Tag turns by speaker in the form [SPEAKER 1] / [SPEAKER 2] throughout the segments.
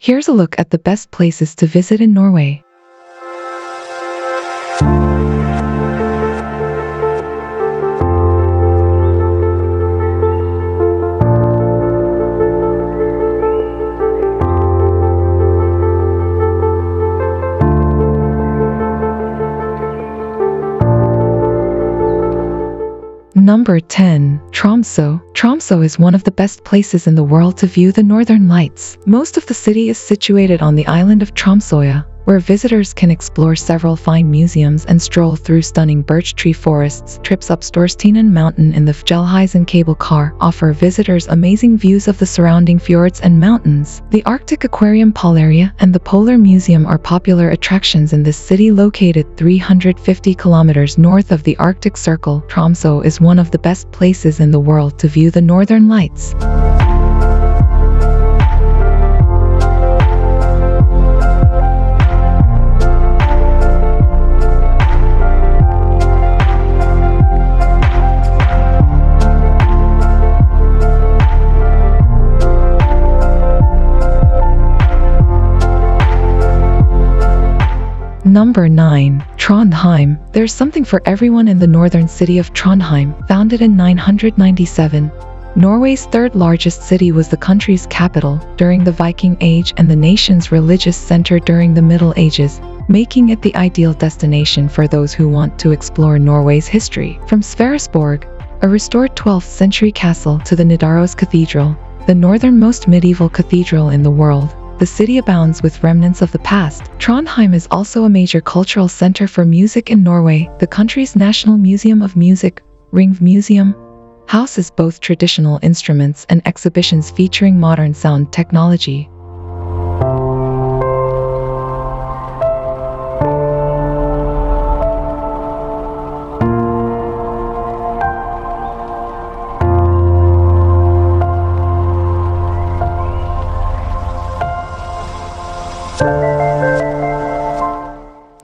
[SPEAKER 1] Here's a look at the best places to visit in Norway. Number 10. Tromsø. Tromsø is one of the best places in the world to view the northern lights. Most of the city is situated on the island of Tromsøya, where visitors can explore several fine museums and stroll through stunning birch tree forests. Trips up Storstenen Mountain in the Fjellheisen cable car offer visitors amazing views of the surrounding fjords and mountains. The Arctic Aquarium Polaria and the Polar Museum are popular attractions in this city located 350 kilometers north of the Arctic Circle. Tromsø is one of the best places in the world to view the northern lights. Number 9. Trondheim. There's something for everyone in the northern city of Trondheim. Founded in 997, Norway's third largest city, was the country's capital during the Viking Age and the nation's religious center during the Middle Ages, making it the ideal destination for those who want to explore Norway's history. From Sverresborg, a restored 12th century castle, to the Nidaros Cathedral, the northernmost medieval cathedral in the world, the city abounds with remnants of the past. Trondheim is also a major cultural center for music in Norway. The country's National Museum of Music, Ring Museum, houses both traditional instruments and exhibitions featuring modern sound technology.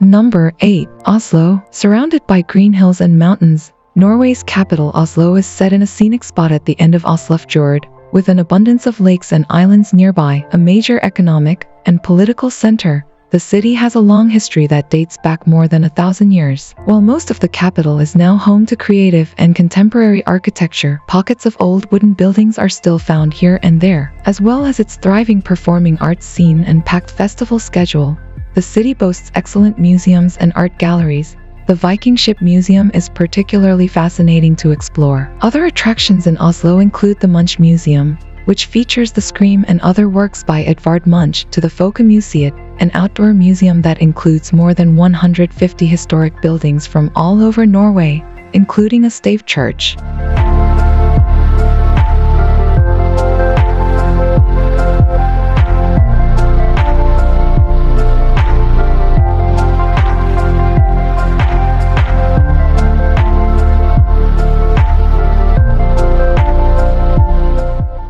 [SPEAKER 1] Number 8. Oslo. Surrounded by green hills and mountains, Norway's capital Oslo is set in a scenic spot at the end of Oslofjord, with an abundance of lakes and islands nearby. A major economic and political center, the city has a long history that dates back more than 1,000 years. While most of the capital is now home to creative and contemporary architecture, pockets of old wooden buildings are still found here and there, as well as its thriving performing arts scene and packed festival schedule. The city boasts excellent museums and art galleries. The Viking Ship Museum is particularly fascinating to explore. Other attractions in Oslo include the Munch Museum, which features the Scream and other works by Edvard Munch, to the Folkemuseet, an outdoor museum that includes more than 150 historic buildings from all over Norway, including a stave church.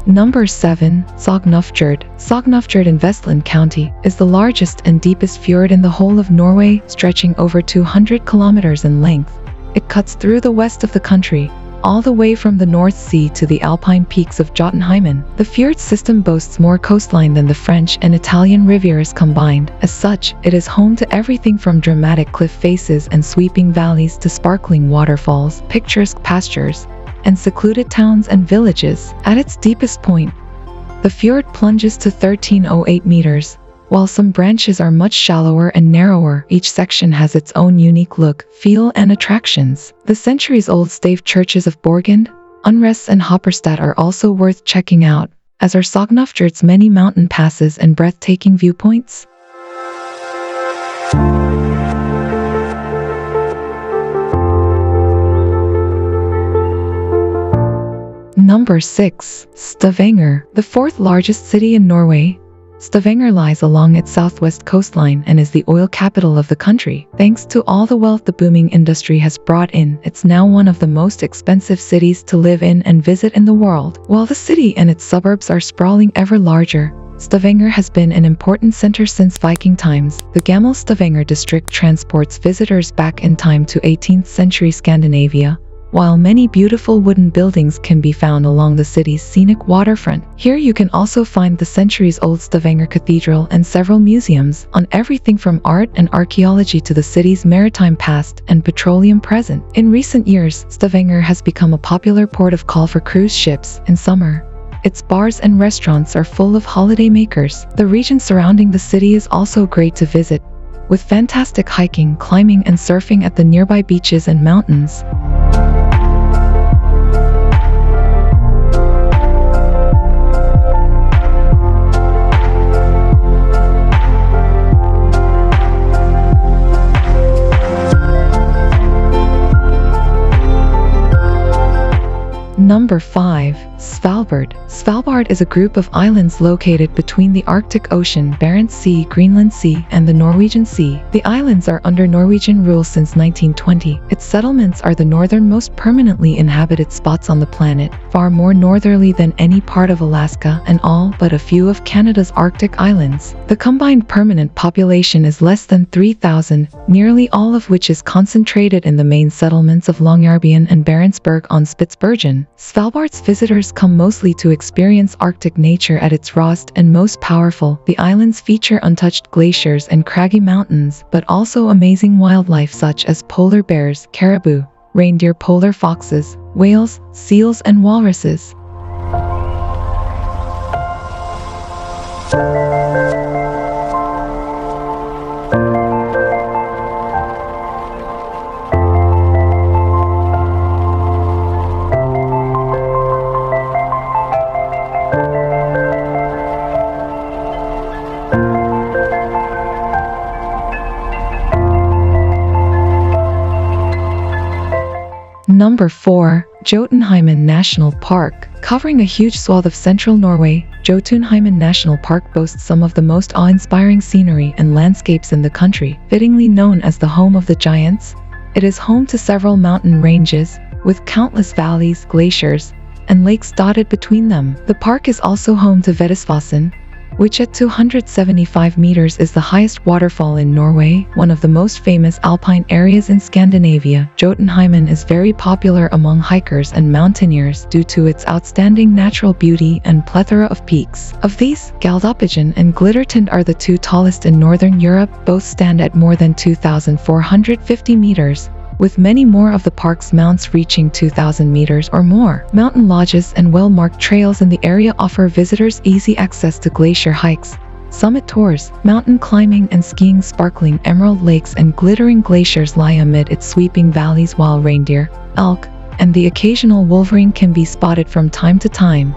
[SPEAKER 1] Number 7. Sognefjord. Sognefjord in Vestland County is the largest and deepest fjord in the whole of Norway, stretching over 200 kilometers in length. It cuts through the west of the country, all the way from the North Sea to the alpine peaks of Jotunheimen. The fjord system boasts more coastline than the French and Italian Rivieras combined. As such, it is home to everything from dramatic cliff faces and sweeping valleys to sparkling waterfalls, picturesque pastures, and secluded towns and villages. At its deepest point, the fjord plunges to 1308 meters, while some branches are much shallower and narrower. Each section has its own unique look, feel, and attractions. The centuries-old stave churches of Borgund, Unrest, and Hopperstad are also worth checking out, as are Sognefjord's many mountain passes and breathtaking viewpoints. Number 6. Stavanger. The fourth largest city in Norway, Stavanger lies along its southwest coastline and is the oil capital of the country. Thanks to all the wealth the booming industry has brought in, it's now one of the most expensive cities to live in and visit in the world. While the city and its suburbs are sprawling ever larger, Stavanger has been an important center since Viking times. The Gamle Stavanger district transports visitors back in time to 18th century Scandinavia, while many beautiful wooden buildings can be found along the city's scenic waterfront. Here you can also find the centuries-old Stavanger Cathedral and several museums on everything from art and archaeology to the city's maritime past and petroleum present. In recent years, Stavanger has become a popular port of call for cruise ships in summer. Its bars and restaurants are full of holiday makers. The region surrounding the city is also great to visit, with fantastic hiking, climbing, and surfing at the nearby beaches and mountains. Number 5. Svalbard. Svalbard is a group of islands located between the Arctic Ocean, Barents Sea, Greenland Sea, and the Norwegian Sea. The islands are under Norwegian rule since 1920. Its settlements are the northernmost permanently inhabited spots on the planet, far more northerly than any part of Alaska and all but a few of Canada's Arctic islands. The combined permanent population is less than 3,000, nearly all of which is concentrated in the main settlements of Longyearbyen and Barentsburg on Spitsbergen. Svalbard's visitors come mostly to experience Arctic nature at its rawest and most powerful. The islands feature untouched glaciers and craggy mountains, but also amazing wildlife such as polar bears, caribou, reindeer, polar foxes, whales, seals, and walruses. Number 4. Jotunheimen National Park. Covering a huge swath of central Norway, Jotunheimen National Park boasts some of the most awe-inspiring scenery and landscapes in the country. Fittingly known as the home of the giants, it is home to several mountain ranges, with countless valleys, glaciers, and lakes dotted between them. The park is also home to Vedisfossen, which at 275 meters is the highest waterfall in Norway, one of the most famous alpine areas in Scandinavia. Jotunheimen is very popular among hikers and mountaineers due to its outstanding natural beauty and plethora of peaks. Of these, Galdhøpiggen and Glittertind are the two tallest in northern Europe. Both stand at more than 2,450 meters, with many more of the park's mounts reaching 2,000 meters or more. Mountain lodges and well-marked trails in the area offer visitors easy access to glacier hikes, summit tours, mountain climbing, and skiing. Sparkling emerald lakes and glittering glaciers lie amid its sweeping valleys, while reindeer, elk, and the occasional wolverine can be spotted from time to time.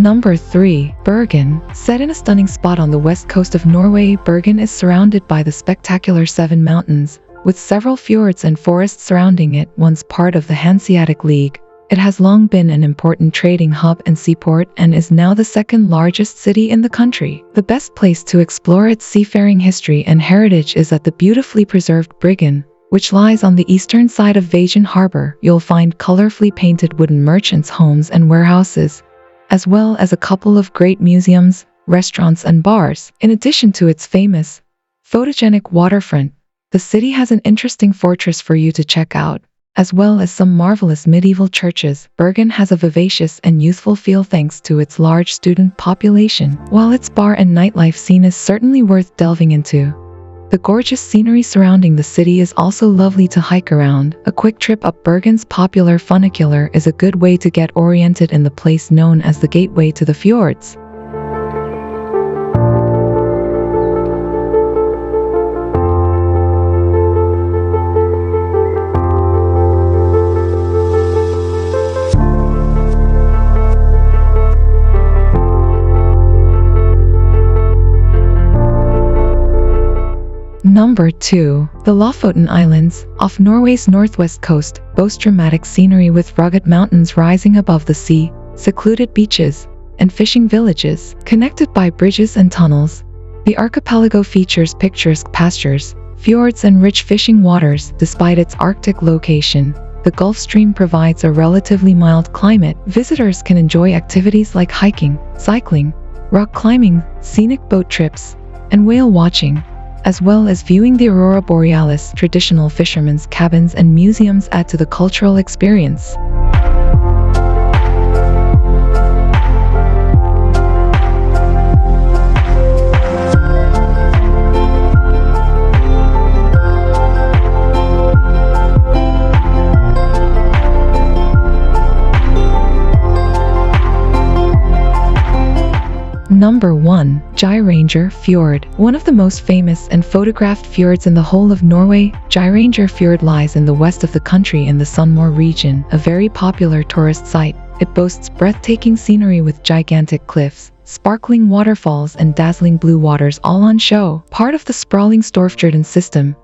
[SPEAKER 1] Number 3. Bergen. Set in a stunning spot on the west coast of Norway, Bergen is surrounded by the spectacular Seven Mountains, with several fjords and forests surrounding it. Once part of the Hanseatic League, it has long been an important trading hub and seaport and is now the second largest city in the country. The best place to explore its seafaring history and heritage is at the beautifully preserved Bryggen, which lies on the eastern side of Vegen Harbor. You'll find colorfully painted wooden merchants' homes and warehouses, as well as a couple of great museums, restaurants, and bars. In addition to its famous, photogenic waterfront, the city has an interesting fortress for you to check out, as well as some marvelous medieval churches. Bergen has a vivacious and youthful feel thanks to its large student population. While its bar and nightlife scene is certainly worth delving into, the gorgeous scenery surrounding the city is also lovely to hike around. A quick trip up Bergen's popular funicular is a good way to get oriented in the place known as the Gateway to the Fjords. Number 2. The Lofoten Islands, off Norway's northwest coast, boast dramatic scenery with rugged mountains rising above the sea, secluded beaches, and fishing villages. Connected by bridges and tunnels, the archipelago features picturesque pastures, fjords, and rich fishing waters. Despite its Arctic location, The Gulf Stream provides a relatively mild climate. Visitors can enjoy activities like hiking, cycling, rock climbing, scenic boat trips, and whale watching, as well as viewing the aurora borealis. Traditional fishermen's cabins and museums add to the cultural experience. Number 1. Geiranger Fjord. One of the most famous and photographed fjords in the whole of Norway, Geiranger Fjord lies in the west of the country in the Sunnmøre region, a very popular tourist site. It boasts breathtaking scenery with gigantic cliffs, sparkling waterfalls and dazzling blue waters all on show. Part of the sprawling Storfjorden system,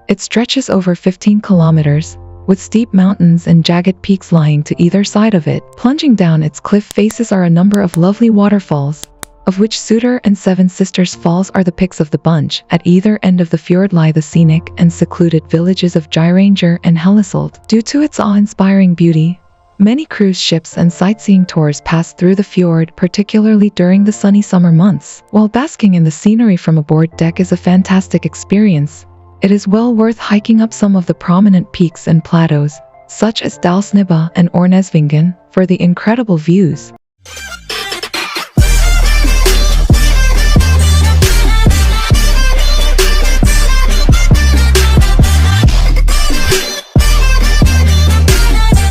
[SPEAKER 1] it stretches over 15 kilometers, with steep mountains and jagged peaks lying to either side of it. Plunging down its cliff faces are a number of lovely waterfalls, of which Suder and Seven Sisters Falls are the picks of the bunch. At either end of the fjord lie the scenic and secluded villages of Geiranger and Hellesold. Due to its awe-inspiring beauty, many cruise ships and sightseeing tours pass through the fjord, particularly during the sunny summer months. While basking in the scenery from aboard deck is a fantastic experience, it is well worth hiking up some of the prominent peaks and plateaus, such as Dalsnibba and Ornesvingen, for the incredible views.